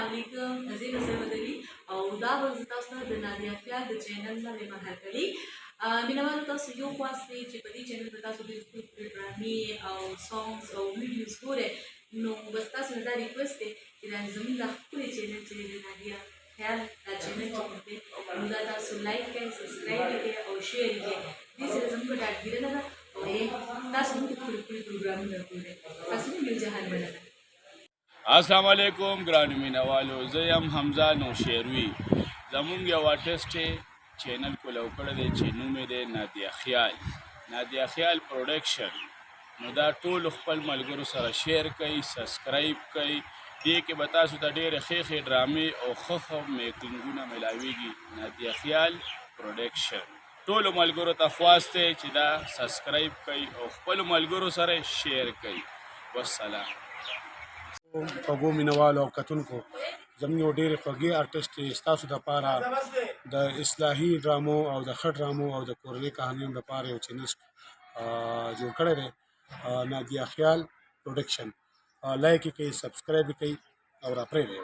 علیکم زه نصر مدني او دا به زه تاسو ته د نادیه خیال د چینل نه مهر کوي مینوالو تاسو یو خواست دی چې په دې چینل کې تاسو ډېر ډرامې او سانګز او ویډیوز ګورئ نو بس تاسو نه دا ریکوست دی چې دا زموږ دا ښکلی چینل چې دی د نادیه خیال دا چینل چې کوم دی نو دا تاسو لایک کړئ سبسکرایب یې کړئ او شیر یې کړئ دې سره زموږ ډاډګیرنه ده او تاسو موږ ښکلي ښکلي پروګرامونه ګورئ تاسو نور جهان مننه السلام علیکم ګرانو مینوالو زه یم حمزه نوشیروي زمونږ یو آرټسټ چینل کولو کړی دی چې نوم یې دی نادیه خیال پروډکشن نو دا ټول خپل ملګرو سره شیر کوي سبسکرایب کوي دې کې به تاسو ته ډېرې ښې ډرامې او ښه میکینګونه میلاویږي نادیه خیال پروډکشن ټولو ملګرو ته خواست دی چې دا سبسکرایب کوي او خپلو ملګرو سره شیر کوي والسلام خوږو مینوالو او کتونکو زموږ یو ډېرې خوږې آرټسټ چې ستاسو دپاره د اصلاحي ډرامو او د ښه ډرامو او د کورنۍ کهانیو دپاره یو چینل جوړ کړی دی نادیه خیال پروډکشن لایک یې کوئ سبسکرایب یې کوئ او راپرېږدئ یې